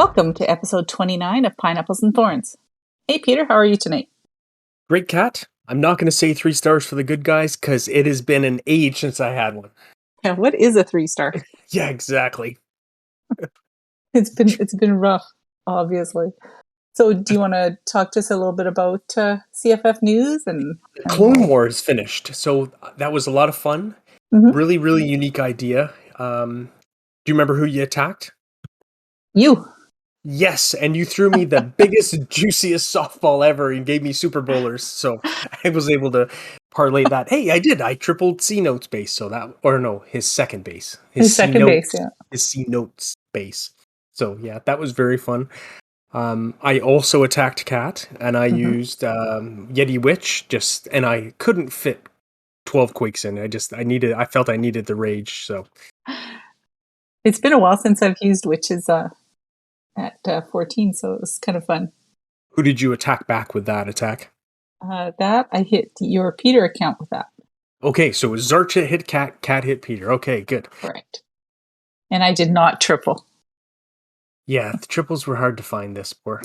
Welcome to episode 29 of Pineapples and Thorns. Hey, Peter, how are you tonight? Great cat. I'm not going to say 3 stars for the good guys because it has been an age since I had one. Yeah, what is a 3-star? Yeah, exactly. It's been rough, obviously. So, do you want to talk to us a little bit about CFF news and Clone Wars finished, so that was a lot of fun. Mhm. Really, really unique idea. Do you remember who you attacked? You? Yes, and you threw me the biggest, juiciest softball ever and gave me Super Bowlers, so I was able to parlay that. Hey, I did. I tripled C Notes base, so that, or no, his second base, His second base, yeah. his C Notes base. So yeah, that was very fun. I also attacked Cat, and I used Yeti Witch, and I couldn't fit 12 Quakes in. I felt I needed the rage, so. It's been a while since I've used witches at 14, so it was kind of fun. Who did you attack back with that attack? That I hit your Peter account with that. Okay, so it was Zarcha hit Cat, Cat hit Peter. Okay, good. Correct. And I did not triple. Yeah, the triples were hard to find this for.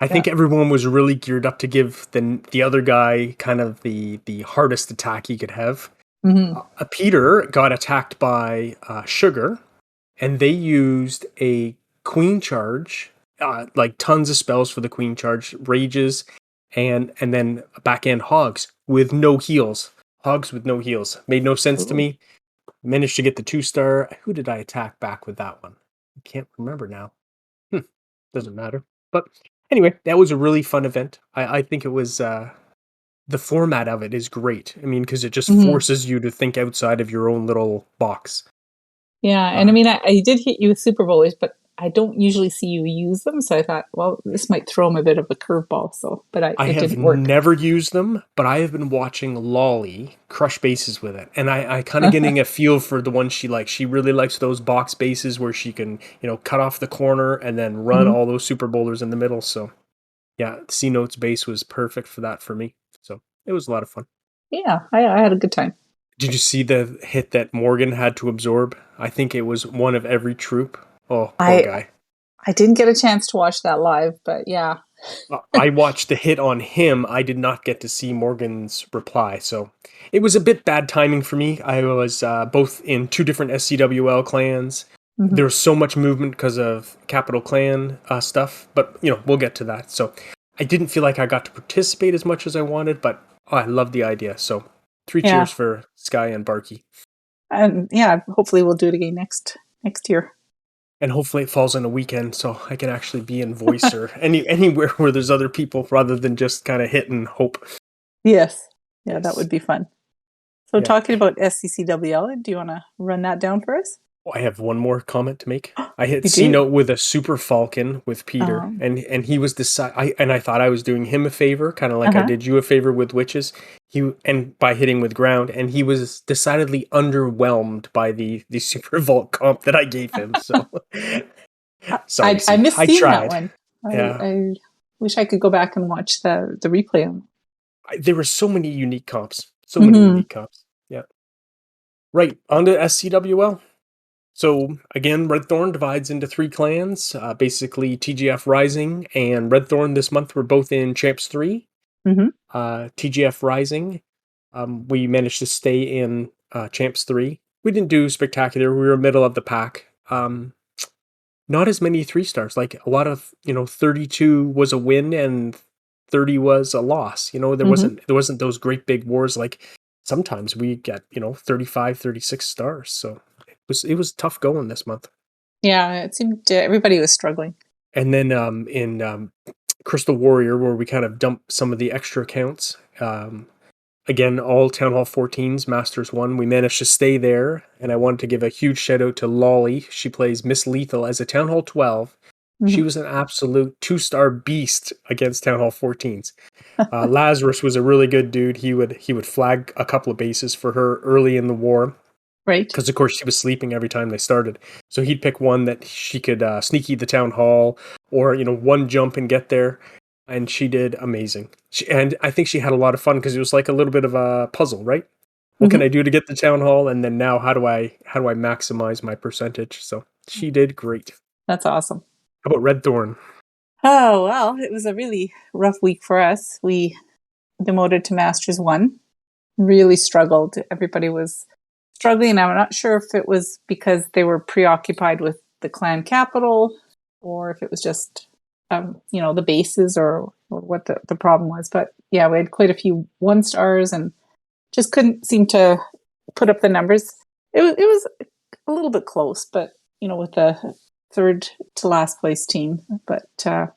I think everyone was really geared up to give the other guy kind of the hardest attack he could have. Mm-hmm. Peter got attacked by Sugar, and they used a queen charge, like tons of spells for the queen charge, rages, and then back end hogs with no heals. Hogs with no heals. Made no sense to me. Managed to get the 2-star. Who did I attack back with that one? I can't remember now. Doesn't matter. But anyway, that was a really fun event. I think it was the format of it is great. I mean, because it just forces you to think outside of your own little box. Yeah, and I mean, I did hit you with Super Bowlers, but I don't usually see you use them, so I thought, well, this might throw him a bit of a curveball. So, but I it have didn't work. never used them, but I have been watching Lolly crush bases with it, and I kind of getting a feel for the one she likes. She really likes those box bases where she can, cut off the corner and then run all those Super Bowlers in the middle. So, yeah, C Notes base was perfect for that for me. So it was a lot of fun. Yeah, I had a good time. Did you see the hit that Morgan had to absorb? I think it was one of every troop. Oh, poor guy. I didn't get a chance to watch that live, but yeah. I watched the hit on him. I did not get to see Morgan's reply. So it was a bit bad timing for me. I was both in 2 different SCWL clans. There was so much movement because of Capital Clan stuff, but we'll get to that. So I didn't feel like I got to participate as much as I wanted, but I love the idea. So 3 cheers for Sky and Barky. And yeah, hopefully we'll do it again next year. And hopefully it falls on a weekend so I can actually be in voice or anywhere where there's other people rather than just kind of hit and hope. Yes. Yeah, that would be fun. So talking about SCCWL, do you want to run that down for us? I have one more comment to make. I hit C-Note with a Super Falcon with Peter, and he was I thought I was doing him a favor, kind of like I did you a favor with Witches. And by hitting with ground, and he was decidedly underwhelmed by the Super Vault comp that I gave him. So, sorry, I missed seeing tried. That one. I wish I could go back and watch the replay. There were so many unique comps. So many unique comps. Yeah. Right, on to SCWL. So again, Red Thorn divides into 3 clans, basically TGF Rising and Red Thorn this month were both in Champs 3. TGF Rising, we managed to stay in Champs 3. We didn't do spectacular. We were middle of the pack. Not as many 3-stars. Like a lot of, 32 was a win and 30 was a loss. There wasn't those great big wars like sometimes we get, 35, 36 stars. So it was tough going this month. Yeah, it seemed everybody was struggling. And then in Crystal Warrior, where we kind of dumped some of the extra accounts, again, all Town Hall 14s, Masters 1, we managed to stay there. And I wanted to give a huge shout out to Lolly. She plays Miss Lethal as a Town Hall 12. She was an absolute 2-star beast against Town Hall 14s. Lazarus was a really good dude. He would flag a couple of bases for her early in the war. Right. Because, of course, she was sleeping every time they started. So he'd pick one that she could sneaky the town hall or, one jump and get there. And she did amazing. And I think she had a lot of fun because it was like a little bit of a puzzle, right? What can I do to get the town hall? And then now how do I maximize my percentage? So she did great. That's awesome. How about Red Thorn? Oh, well, it was a really rough week for us. We demoted to Masters 1. Really struggled. Everybody was struggling. I'm not sure if it was because they were preoccupied with the clan capital or if it was just, the bases or what the problem was. But yeah, we had quite a few 1 stars and just couldn't seem to put up the numbers. It was a little bit close, but with the third to last place team. But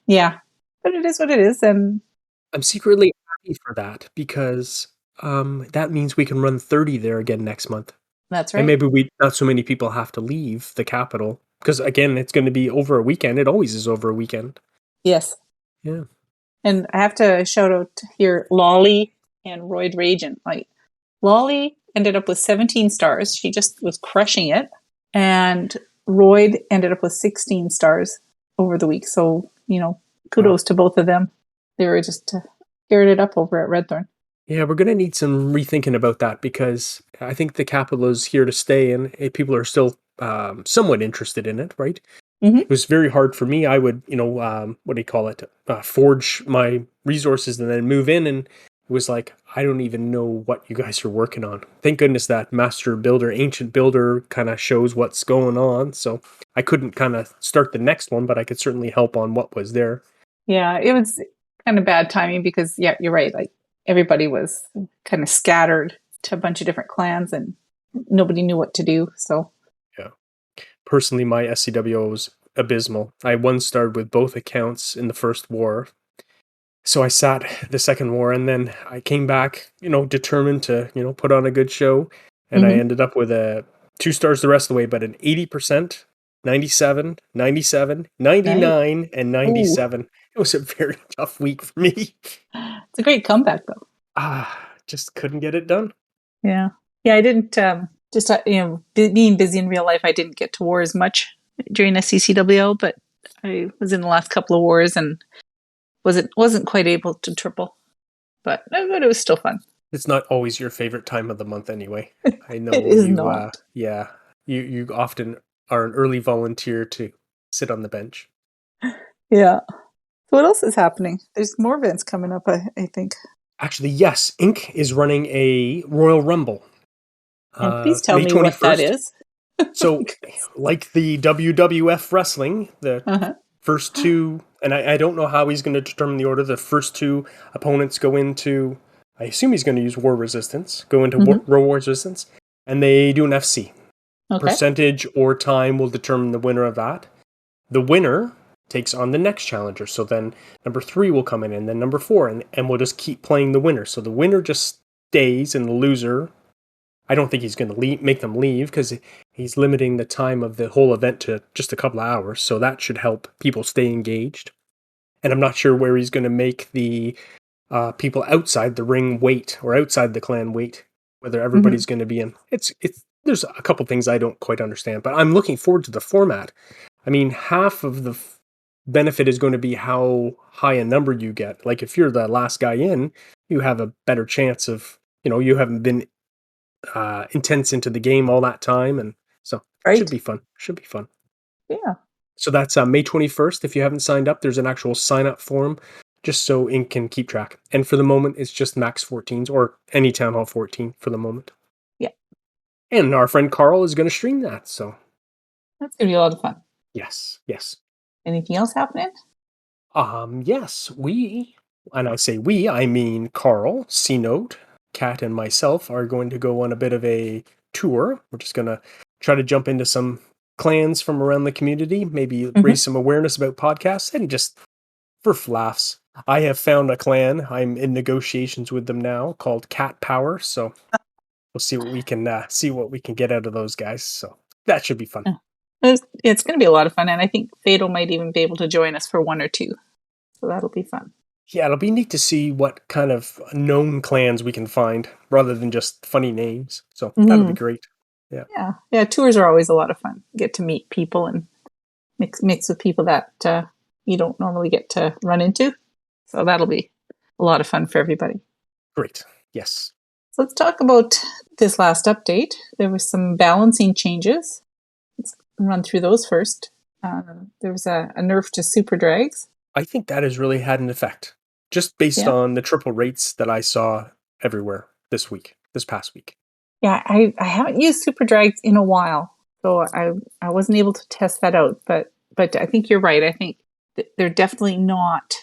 yeah, but it is what it is, and I'm secretly happy for that because that means we can run 30 there again next month. that's And right. maybe we not so many people have to leave the capital because again, it's going to be over a weekend. It always is over a weekend. Yes, Yeah. and I have to shout out here Lolly and Royd Ragent. Like Lolly ended up with 17 stars. She just was crushing it, and Royd ended up with 16 stars over the week. So Wow. kudos to both of them. They were just tearing it up over at Redthorn. Yeah, we're going to need some rethinking about that because I think the capital is here to stay and people are still somewhat interested in it, right? Mm-hmm. It was very hard for me. I would, what do you call it? Forge my resources and then move in. And it was like, I don't even know what you guys are working on. Thank goodness that Master Builder, Ancient Builder kind of shows what's going on. So I couldn't kind of start the next one, but I could certainly help on what was there. Yeah, it was kind of bad timing because, yeah, you're right. Like everybody was kind of scattered to a bunch of different clans and nobody knew what to do. So, Yeah. Personally, my SCWO was abysmal. I one starred with both accounts in the first war. So I sat the second war and then I came back, determined to, put on a good show. And I mm-hmm. ended up with a 2 stars the rest of the way, but an 80%, 97, 97, Nice. 99, and Oh, 97. It was a very tough week for me. it's a great comeback, though. Just couldn't get it done. Yeah. Yeah, I didn't, just, being busy in real life, I didn't get to war as much during SCCWO, but I was in the last couple of wars and wasn't quite able to triple, but it was still fun. It's not always your favorite time of the month anyway. I It know is you, not. yeah, you often are an early volunteer to sit on the bench. Yeah. So what else is happening? There's more events coming up, I think. Actually, yes, Inc. is running a Royal Rumble, And please tell May me what that 21st. is. So, like the WWF wrestling, the Uh-huh. first two, and I don't know how he's going to determine the order. The first two opponents go into, I assume he's going to use War Resistance, go into Mm-hmm. War Resistance, and they do an FC. Okay. Percentage or time will determine the winner of that. The winner takes on the next challenger. So then number 3 will come in and then number 4 and we'll just keep playing the winner. So the winner just stays and the loser, I don't think he's going to make them leave because he's limiting the time of the whole event to just a couple of hours. So that should help people stay engaged. And I'm not sure where he's going to make the people outside the ring wait or outside the clan wait, whether Mm-hmm. everybody's going to be in. There's a couple things I don't quite understand, but I'm looking forward to the format. I mean, half of the benefit is going to be how high a number you get. Like if you're the last guy in, you have a better chance of, you haven't been intense into the game all that time, and so should Right. be fun. Should be fun. Yeah. So that's May 21st. If you haven't signed up, there's an actual sign up form just so Inc. can keep track. And for the moment, it's just max 14s or any Town Hall 14 for the moment. Yeah. And our friend Carl is going to stream that. So That's gonna be a lot of fun. yes, yes. Anything else happening? Yes, and I say we, I mean Carl, C Note, Kat, and myself are going to go on a bit of a tour. We're just going to try to jump into some clans from around the community, maybe Mm-hmm. raise some awareness about podcasts, and just for laughs. I have found a clan. I'm in negotiations with them now called Cat Power. So we'll see what we can get out of those guys. So that should be fun. It's going to be a lot of fun, and I think Fatal might even be able to join us for one or two. So that'll be fun. Yeah, it'll be neat to see what kind of known clans we can find rather than just funny names. So that'll be Mm-hmm. great. Yeah, Yeah, yeah. Tours are always a lot of fun. Get to meet people and mix with people that you don't normally get to run into. So that'll be a lot of fun for everybody. great. Yes. So let's talk about this last update. There was some balancing changes. Let's run through those first. There was a nerf to super drags. I think that has really had an effect, just based Yeah. on the triple rates that I saw everywhere this past week. Yeah, I haven't used super drags in a while, so I wasn't able to test that out. But I think you're right. I think they're definitely not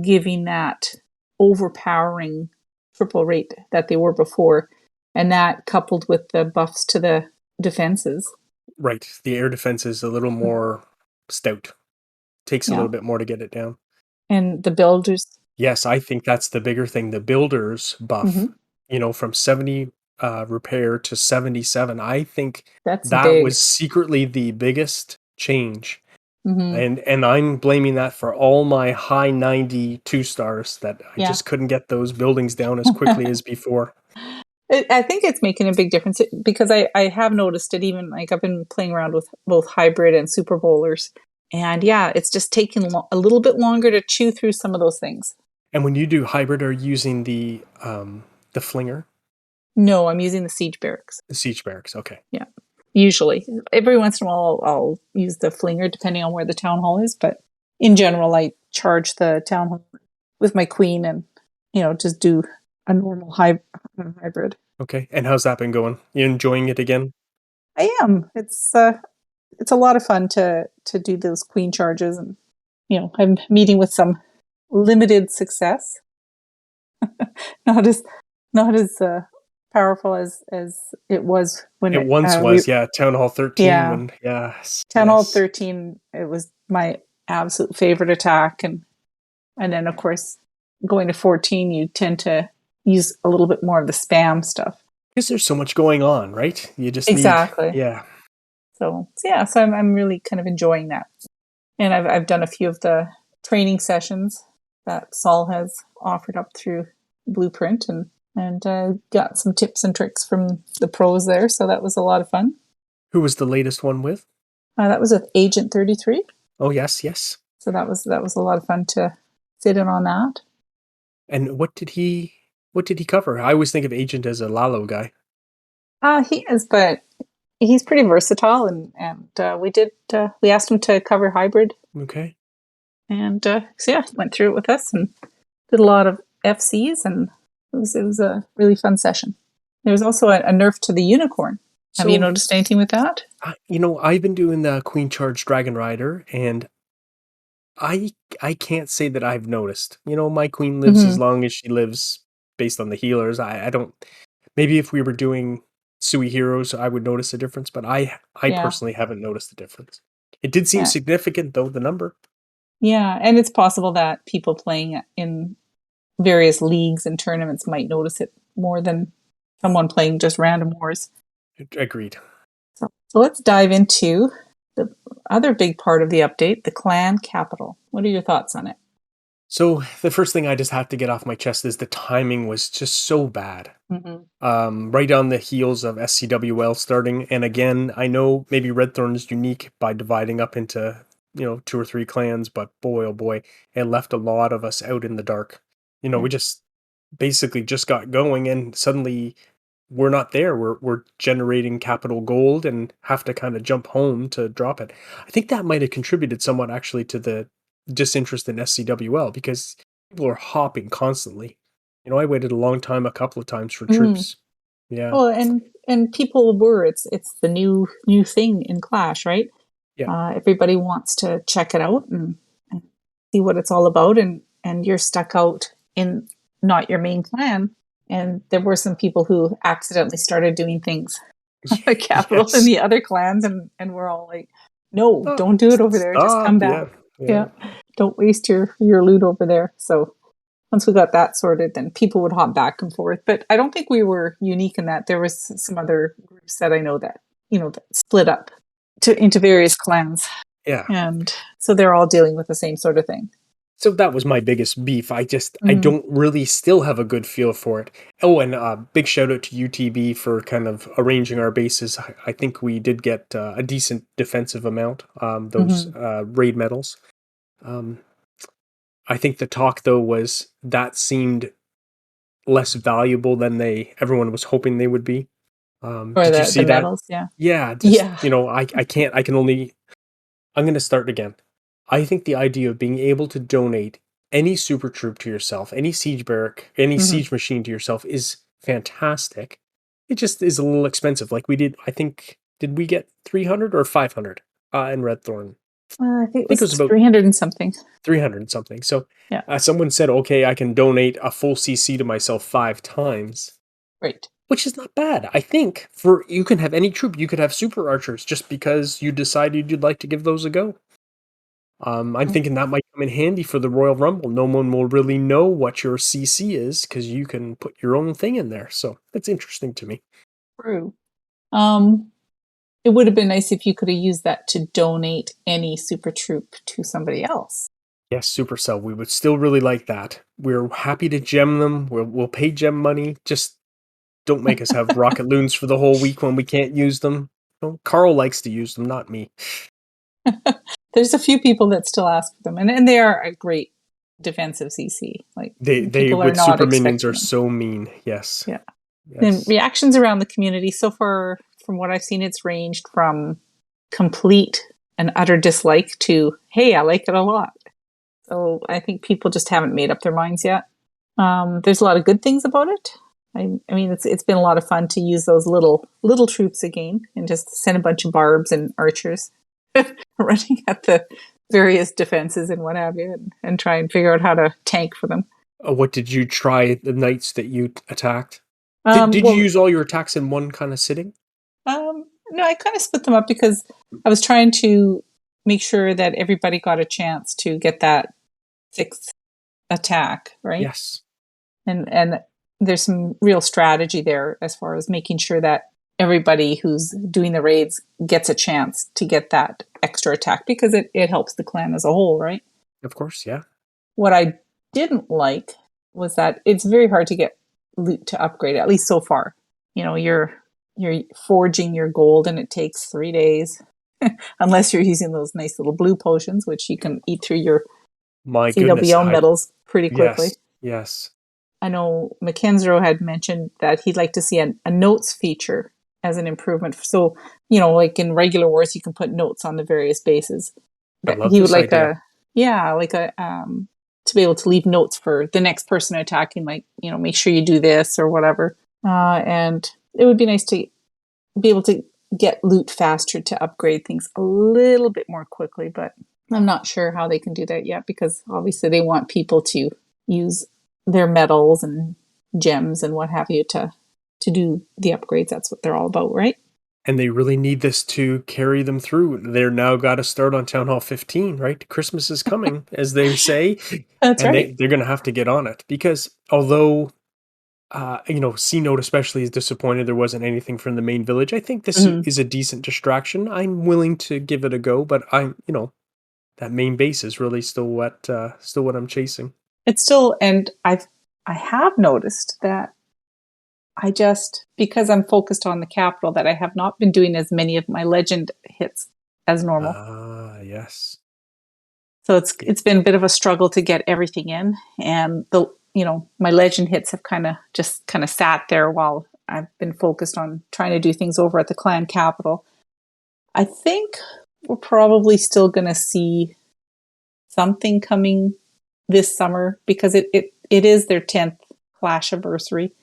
giving that overpowering triple rate that they were before, and that coupled with the buffs to the defenses. Right. The air defense is a little more stout. Takes a Yeah, little bit more to get it down. and the builders. Yes, I think that's the bigger thing. The builders buff, Hmm. from 70 repair to 77. I think That's that big. was secretly the biggest change. Hmm. And I'm blaming that for all my high 92 stars that I Yeah. just couldn't get those buildings down as quickly as before. I think it's making a big difference because I have noticed it. Even like I've been playing around with both hybrid and super bowlers, and yeah, it's just taking a little bit longer to chew through some of those things. And when you do hybrid, are you using the flinger, No, I'm using the siege barracks. the siege barracks? Okay. Yeah, usually every once in a while I'll use the flinger depending on where the town hall is, but in general I charge the town hall with my queen and just do a normal hybrid. Okay. And how's that been going? You enjoying it again? I am. It's a lot of fun to do those queen charges, and I'm meeting with some limited success. not as not as powerful as it was when It it once was, yeah. Town Hall 13 yeah, when, yes, Town Hall yes. 13. It was my absolute favorite attack, and then of course going to 14, you tend to use a little bit more of the spam stuff. Because there's so much going on, right? You just need, Exactly. yeah. So yeah, so I'm really kind of enjoying that. And I've done a few of the training sessions that Saul has offered up through Blueprint, and got some tips and tricks from the pros there. So that was a lot of fun. Who was the latest one with? That was with Agent 33. Oh, yes, yes. So that was a lot of fun to sit in on that. And what did he cover? I always think of Agent as a Lalo guy. He is, but he's pretty versatile, and we asked him to cover hybrid, Okay. and so yeah, he went through it with us and did a lot of FCs, and it was a really fun session. There was also a nerf to the unicorn. Have you So, noticed anything with that? I've been doing the Queen Charge Dragon Rider, and I I can't say that I've noticed. My queen lives as Hmm. long as she lives based on the healers. I don't, maybe if we were doing Sui Heroes, I would notice a difference, but I Yeah, personally haven't noticed the difference. It did seem yeah, significant though, the number. yeah. And it's possible that people playing in various leagues and tournaments might notice it more than someone playing just random wars. Agreed. So let's dive into the other big part of the update, the clan capital. What are your thoughts on it? So the first thing I just have to get off my chest is the timing was just so bad. Hmm. Right on the heels of SCWL starting. And again, I know maybe Red Thorn is unique by dividing up into, two or three clans, but boy, oh boy, it left a lot of us out in the dark. Yeah. We just basically just got going and suddenly we're not there. We're generating capital gold and have to kind of jump home to drop it. I think that might have contributed somewhat actually to the disinterest in SCWL because people are hopping constantly. I waited a long time, a couple of times for Mm. troops. Yeah. Well, and people were it's the new thing in Clash, right? Yeah. Everybody wants to check it out and see what it's all about, and you're stuck out in not your main clan. And there were some people who accidentally started doing things on the capital in Yes. the other clans, and we're all like, no, Oh, don't do it over there. Just come stop. back. Yeah. Yeah. Yeah, don't waste your loot over there. So once we got that sorted, then people would hop back and forth. But I don't think we were unique in that. There was some other groups that I know that that split up into various clans, Yeah. and so they're all dealing with the same sort of thing. So that was my biggest beef. I Mm-hmm. don't really still have a good feel for it. Oh, and big shout out to UTB for kind of arranging our bases. I think we did get a decent defensive amount. Those Mm-hmm. raid medals. Um, I think the talk though was that seemed less valuable than everyone was hoping they would be. Or Did you the see that? medals, yeah, Yeah, just yeah, I can only I'm going to start again. I think the idea of being able to donate any super troop to yourself, any siege barrack, any Hmm. siege machine to yourself is fantastic. It just is a little expensive. Like we did, I think, did we get 300 or 500 in Red Thorn? I think I it think it was was about 300 and something. 300 and something. So Yeah, someone said, okay, I can donate a full CC to myself 5 times, right. which is not bad. I think for you can have any troop, you could have super archers just because you decided you'd like to give those a go. I'm thinking that might come in handy for the Royal Rumble. No one will really know what your CC is because you can put your own thing in there. So that's interesting to me. True. Um, it would have been nice if you could have used that to donate any super troop to somebody else. Yes, Supercell, we would still really like that. We're happy to gem them. We'll pay gem money. Just don't make us have rocket loons for the whole week when we can't use them. Well, Carl likes to use them, not me. There's a few people that still ask for them, and they are a great defensive CC. Like They people are with not super minions expecting are them. so mean. Yes. Yeah. The Yes. reactions around the community so far, from what I've seen, it's ranged from complete and utter dislike to, hey, I like it a lot. So I think people just haven't made up their minds yet. There's a lot of good things about it. I mean, it's been a lot of fun to use those little troops again and just send a bunch of barbs and archers running at the various defenses and what have you, and try and figure out how to tank for them. What did you try the knights that you attacked? Did you Well, use all your attacks in one kind of sitting? no, I kind of split them up because I was trying to make sure that everybody got a chance to get that sixth attack, right? Yes. And there's some real strategy there as far as making sure that everybody who's doing the raids gets a chance to get that extra attack because it helps the clan as a whole, right? Of course, yeah. What I didn't like was that it's very hard to get loot to upgrade, at least so far. You know, you're forging your gold and it takes 3 days. Unless you're using those nice little blue potions, which you can eat through your My goodness, CWL medals pretty quickly. yes, yes. I know McKenzie had mentioned that he'd like to see a notes feature as an improvement. So, you know, like in regular wars, you can put notes on the various bases. I That love he would this like idea. to be able to leave notes for the next person attacking, like, you know, make sure you do this or whatever. And it would be nice to be able to get loot faster to upgrade things a little bit more quickly, but I'm not sure how they can do that yet because obviously they want people to use their metals and gems and what have you to do the upgrades. That's what they're all about, right? And they really need this to carry them through. They're now got to start on Town Hall 15, right? Christmas is coming, as they say, That's and right. they're going to have to get on it because although C Note especially is disappointed there wasn't anything from the main village. I think this Mm-hmm. is a decent distraction. I'm willing to give it a go, but that main base is really still what I'm chasing. It's still, and I have noticed that I just because I'm focused on the capital that I have not been doing as many of my legend hits as normal. Ah, yes. So it's been a bit of a struggle to get everything in, and my legend hits have kind of sat there while I've been focused on trying to do things over at the clan capital. I think we're probably still going to see something coming this summer because it is their 10th Clash anniversary.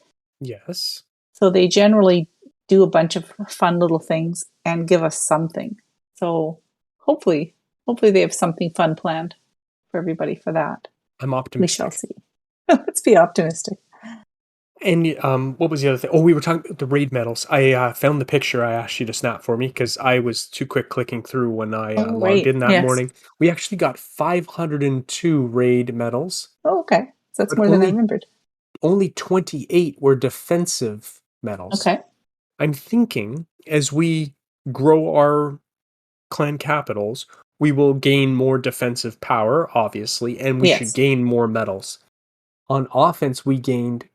Yes. So they generally do a bunch of fun little things and give us something. So hopefully, hopefully they have something fun planned for everybody for that. I'm We shall optimistic. see. Let's be optimistic. And what was the other thing? Oh, we were talking about the raid medals. I found the picture I asked you to snap for me because I was too quick clicking through when I Oh, logged right. in that Yes. morning. We actually got 502 raid medals, Oh, okay. So that's but more than I remembered. only 28 were defensive medals. Okay. I'm thinking as we grow our clan capitals, we will gain more defensive power, obviously, and we should Yes. gain more medals. On offense, we gained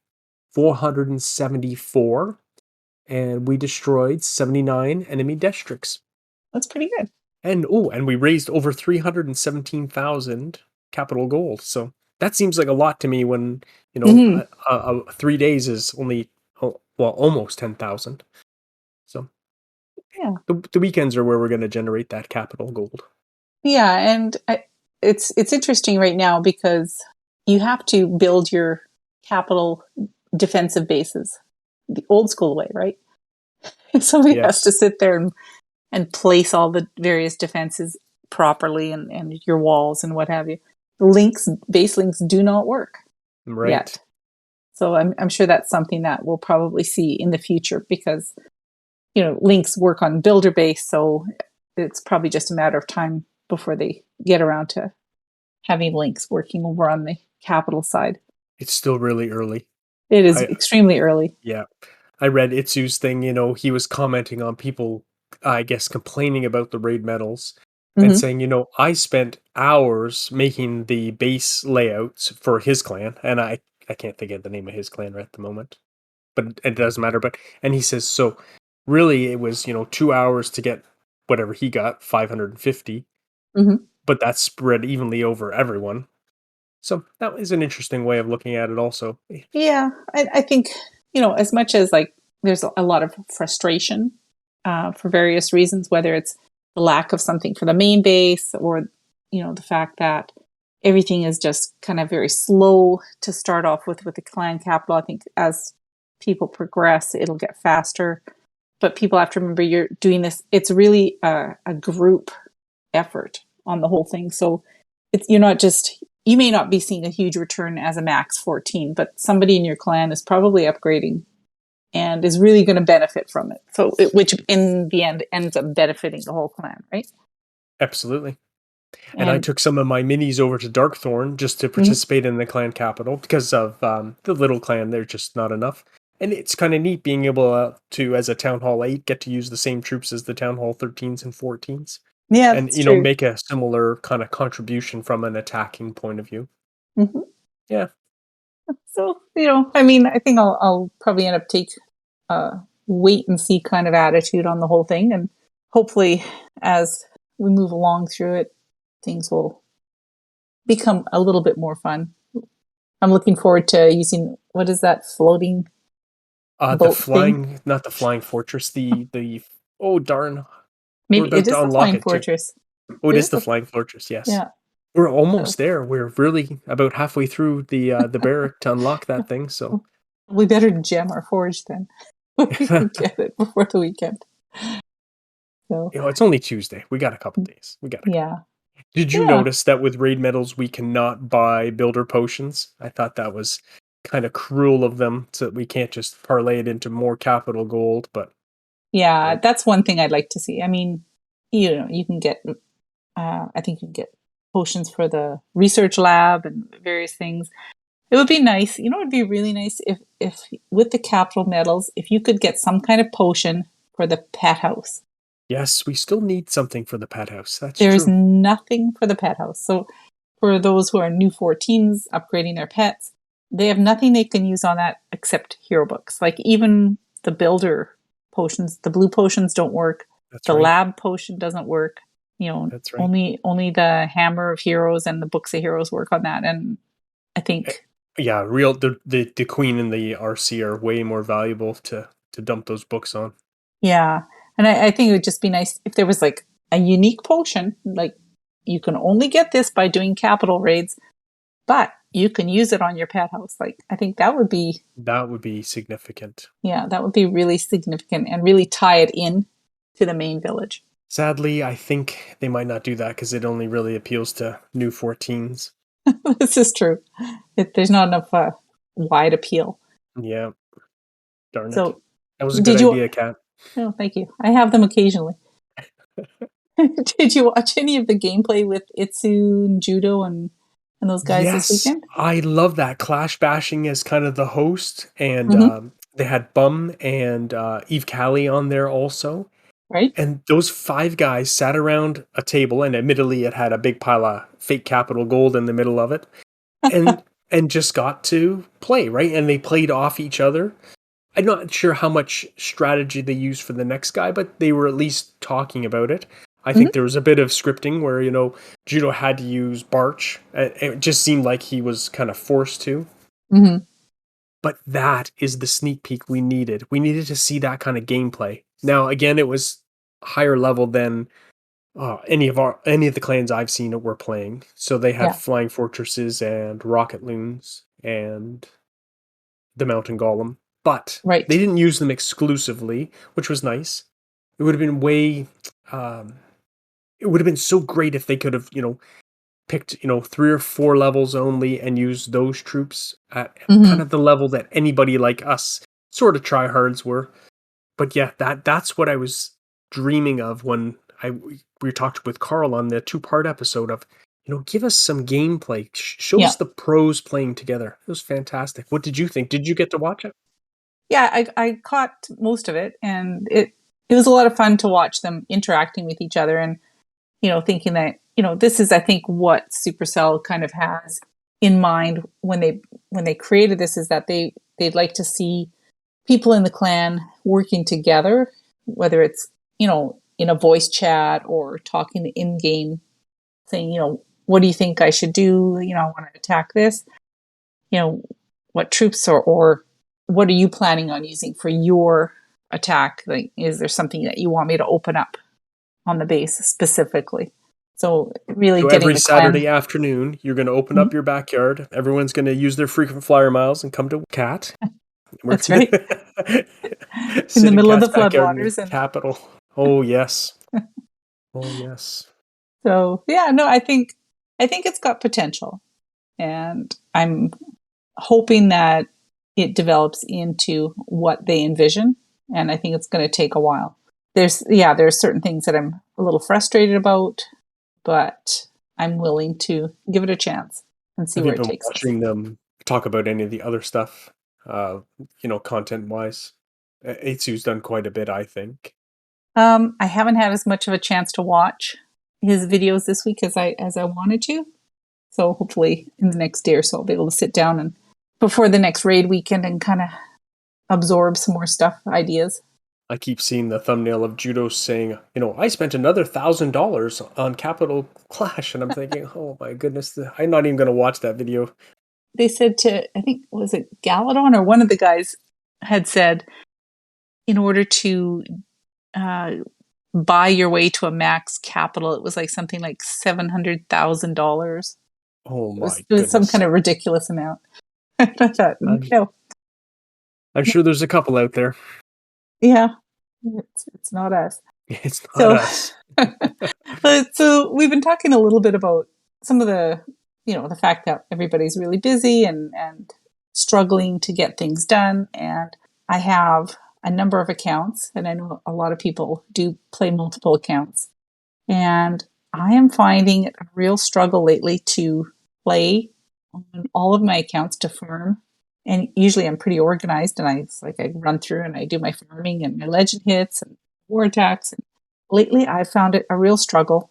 474 and we destroyed 79 enemy districts. That's pretty good. And we raised over 317,000 capital gold. So that seems like a lot to me when, Hmm. 3 days is only almost 10,000. So Yeah. the weekends are where we're going to generate that capital gold. Yeah, and it's interesting right now because you have to build your capital defensive bases the old school way, right? Somebody has to Yes. sit there and place all the various defenses properly and your walls and what have you. Links, base links do not work Right. yet. So I'm sure that's something that we'll probably see in the future because, links work on BuilderBase. So it's probably just a matter of time before they get around to having links working over on the capital side. It's still really early. It is I extremely early. Yeah. I read Itsu's thing, he was commenting on people, I guess, complaining about the raid medals and Hmm. saying, I spent hours making the base layouts for his clan, and I can't think of the name of his clan right at the moment, but it doesn't matter. And he says, so really it was, 2 hours to get whatever he got, 550, Hmm. but that's spread evenly over everyone. So that was an interesting way of looking at it also. Yeah, I think, as much as like there's a lot of frustration for various reasons, whether it's the lack of something for the main base or, the fact that everything is just kind of very slow to start off with the clan capital. I think as people progress, it'll get faster. But people have to remember you're doing this, it's really a group effort on the whole thing. So you're not just, you may not be seeing a huge return as a max 14, but somebody in your clan is probably upgrading and is really going to benefit from it. So which in the end ends up benefiting the whole clan, right? Absolutely. And I And took some of my minis over to Darkthorn just to mhm. participate in the clan capital because of the little clan. They're just not enough. And it's kind of neat being able to, as a Town Hall 8, get to use the same troops as the Town Hall 13s and 14s. Yeah, And, that's true. make a similar kind of contribution from an attacking point of view. Hmm. Yeah. So, I mean, I think I'll probably end up take a wait and see kind of attitude on the whole thing. And hopefully, as we move along through it, things will become a little bit more fun. I'm looking forward to using, what is that floating The boat thing? flying, not the flying fortress, oh darn, we're Maybe it about is to the unlock Flying it too. Fortress. Oh, it It is is the the, flying fortress, yes. yeah. We're So almost there. We're really about halfway through the barrack to unlock that thing, so we better gem our forge then. We can get it before the weekend. So It's only Tuesday. We got a couple days. We got a couple. yeah, Did you yeah, notice that with raid medals we cannot buy builder potions? I thought that was kind of cruel of them, so that we can't just parlay it into more capital gold, but yeah. right. That's one thing I'd like to see. I mean, you can get. I think you can get potions for the research lab and various things. It would be nice. It would be really nice if with the capital medals, if you could get some kind of potion for the pet house. Yes, we still need something for the pet house. That's There is true. nothing for the pet house. So for those who are new 14s upgrading their pets, they have nothing they can use on that except hero books. Like even the builder potions, the blue potions don't work. That's The right. lab potion doesn't work. That's right. Only the hammer of heroes and the books of heroes work on that. And I Eh, think, Yeah, real the queen and the RC are way more valuable to dump those books on. yeah. And I think it would just be nice if there was like a unique potion, like you can only get this by doing capital raids, but you can use it on your pet house. Like I think that would be, That would be significant. yeah, that would be really significant and really tie it in to the main village. Sadly, I think they might not do that because it only really appeals to new 14s. This is true. There's not enough wide appeal. Yeah, darn it. So, That was a good did you? idea, Kat. Oh, thank you. I have them occasionally. Did you watch any of the gameplay with Itsu and Judo and those guys this Yes, weekend? I love that Clash Bashing as kind of the host, and Hmm. they had Bum and Eve Callie on there also. Right? And those five guys sat around a table, and admittedly, it had a big pile of fake capital gold in the middle of it, and just got to play, right? And they played off each other. I'm not sure how much strategy they used for the next guy, but they were at least talking about it. I think Hmm. there was a bit of scripting where, Judo had to use Barch. It just seemed like he was kind of forced to. Hmm. But that is the sneak peek we needed. We needed to see that kind of gameplay. Now, again, it was higher level than any of the clans I've seen that were playing. So they had Yeah. flying fortresses and rocket loons and the mountain golem, but they Right. didn't use them exclusively, which was nice. It would have been um, it would have been so great if they could have, picked, 3 or 4 levels only and used those troops at kind Hmm. of the level that anybody like us sort of tryhards were. But yeah, that's what I was dreaming of when we talked with Carl on the 2-part episode of, give us some gameplay. Show Yeah. us the pros playing together. It was fantastic. What did you think? Did you get to watch it? Yeah, I caught most of it, and it was a lot of fun to watch them interacting with each other, and thinking that this is, I think, what Supercell kind of has in mind when they created this, is that they'd like to see people in the clan working together, whether it's in a voice chat or talking in game, saying, what do you think I should do? I want to attack this. You know, what troops or what are you planning on using for your attack? Like, is there something that you want me to open up on the base specifically? So really So getting every the clan. Saturday afternoon, you're going to open Mhm. up your backyard. Everyone's going to use their frequent flyer miles and come to Cat. We're That's going right. to In the sit in middle of Cat's the backyard in the floodwaters. And capital. Oh yes. Oh yes. so, yeah, no, I think it's got potential, and I'm hoping that it develops into what they envision. And I think it's going to take a while. There's certain things that I'm a little frustrated about, but I'm willing to give it a chance and see Have you where it been takes us. watching them talk about any of the other stuff? Content wise, Eitsu's done quite a bit, I think. I haven't had as much of a chance to watch his videos this week as I wanted to. So hopefully in the next day or so I'll be able to sit down and before the next raid weekend and kind of absorb some more stuff, ideas. I keep seeing the thumbnail of Judo saying, I spent another $1,000 on Capital Clash, and I'm thinking, oh my goodness, I'm not even going to watch that video. They said to, I think, was it Galadon or one of the guys had said, in order to uh, buy your way to a max capital, it was like something like $700,000. Oh It was, my it was some goodness. kind of ridiculous amount. I thought, I'm, no, I'm sure there's a couple out there. yeah, it's not us. It's not So, us. so we've been talking a little bit about some of the fact that everybody's really busy and struggling to get things done. And I have a number of accounts, and I know a lot of people do play multiple accounts. And I am finding it a real struggle lately to play on all of my accounts to farm. And usually I'm pretty organized, and I run through and I do my farming and my legend hits and war attacks. And lately I've found it a real struggle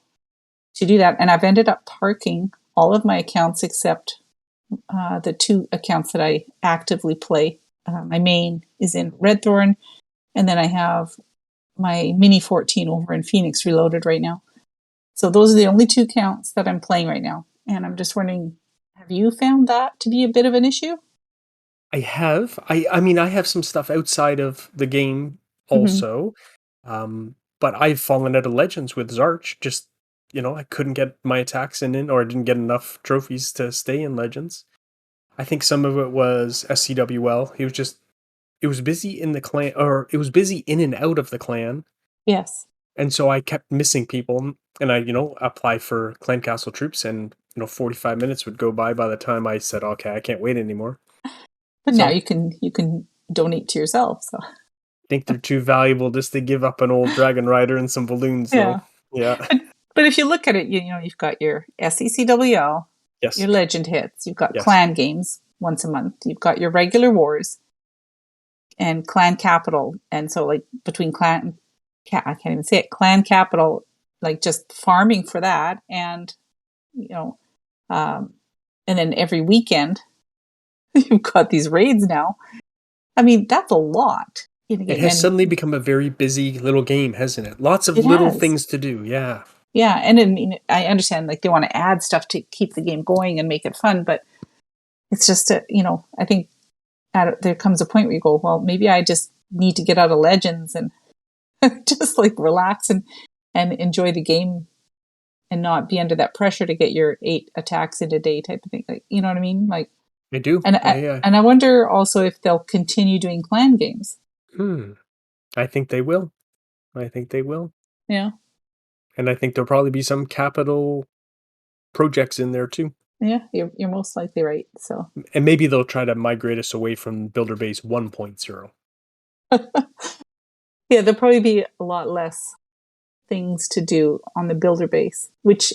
to do that. And I've ended up parking all of my accounts except the 2 accounts that I actively play. My main is in Redthorn, and then I have my Mini 14 over in Phoenix Reloaded right now. So those are the only 2 accounts that I'm playing right now. And I'm just wondering, have you found that to be a bit of an issue? I have. I mean, I have some stuff outside of the game Mm-hmm. also. But I've fallen out of Legends with Zarch. Just, I couldn't get my attacks in, or I didn't get enough trophies to stay in Legends. I think some of it was SCWL. It was busy in the clan, or it was busy in and out of the clan. Yes. And so I kept missing people, and I, apply for Clan Castle troops, and 45 minutes would go by the time I said, okay, I can't wait anymore. But now So you can donate to yourself. So think they're too valuable just to give up an old Dragon Rider and some balloons, though. yeah. Yeah. But if you look at it, you've got your SECWL, Yes. your legend hits, you've got Yes. clan games once a month, you've got your regular wars and clan capital. And so like between I can't even say it, clan capital, like just farming for that. And, you know, um, and then every weekend you've got these raids now. I mean, that's a lot in a It game. has And suddenly become a very busy little game, hasn't it? Lots of it little has. things to do. Yeah. Yeah. And I mean, I understand like they want to add stuff to keep the game going and make it fun, but it's just, I think there comes a point where you go, well, maybe I just need to get out of Legends and just like relax and enjoy the game and not be under that pressure to get your 8 attacks in a day type of thing. Like, you know what I mean? Like, I do. and I wonder also if they'll continue doing clan games. I think they will. I think they will. Yeah. And I think there'll probably be some capital projects in there too. Yeah, you're most likely right. So, and maybe they'll try to migrate us away from BuilderBase 1.0. yeah, there'll probably be a lot less things to do on the builder base, which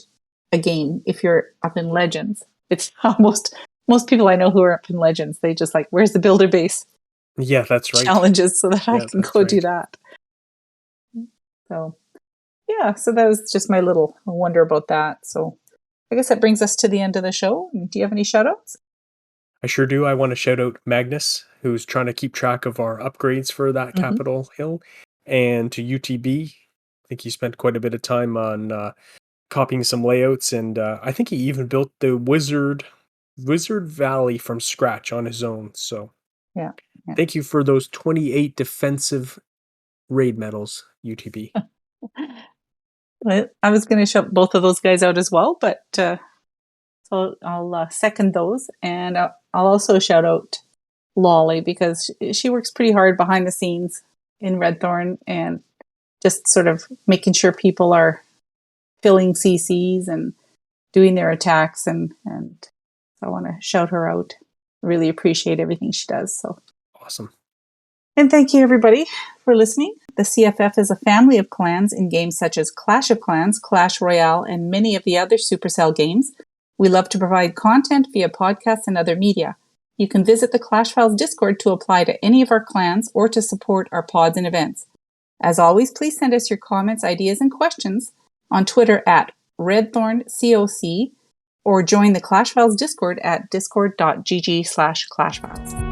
again, if you're up in Legends, it's almost most people I know who are up in Legends, they just like, where's the builder base Yeah, that's right. challenges so that I can go do that. So, yeah, so that was just my little wonder about that. So, I guess that brings us to the end of the show. Do you have any shout outs? I sure do. I want to shout out Magnus, who's trying to keep track of our upgrades for that Capitol Hill, and to UTB. I think he spent quite a bit of time on copying some layouts, and I think he even built the Wizard Valley from scratch on his own. So, yeah. Thank you for those 28 defensive raid medals, UTB. I was going to shout both of those guys out as well, but so I'll second those, and I'll also shout out Lolly because she works pretty hard behind the scenes in Redthorn and just sort of making sure people are filling CCs and doing their attacks, and I want to shout her out. Really appreciate everything she does. So awesome. And thank you, everybody, for listening. The CFF is a family of clans in games such as Clash of Clans, Clash Royale, and many of the other Supercell games. We love to provide content via podcasts and other media. You can visit the Clash Files Discord to apply to any of our clans or to support our pods and events. As always, please send us your comments, ideas, and questions on Twitter at RedthornCoc or join the Clash Files Discord at discord.gg/clashfiles.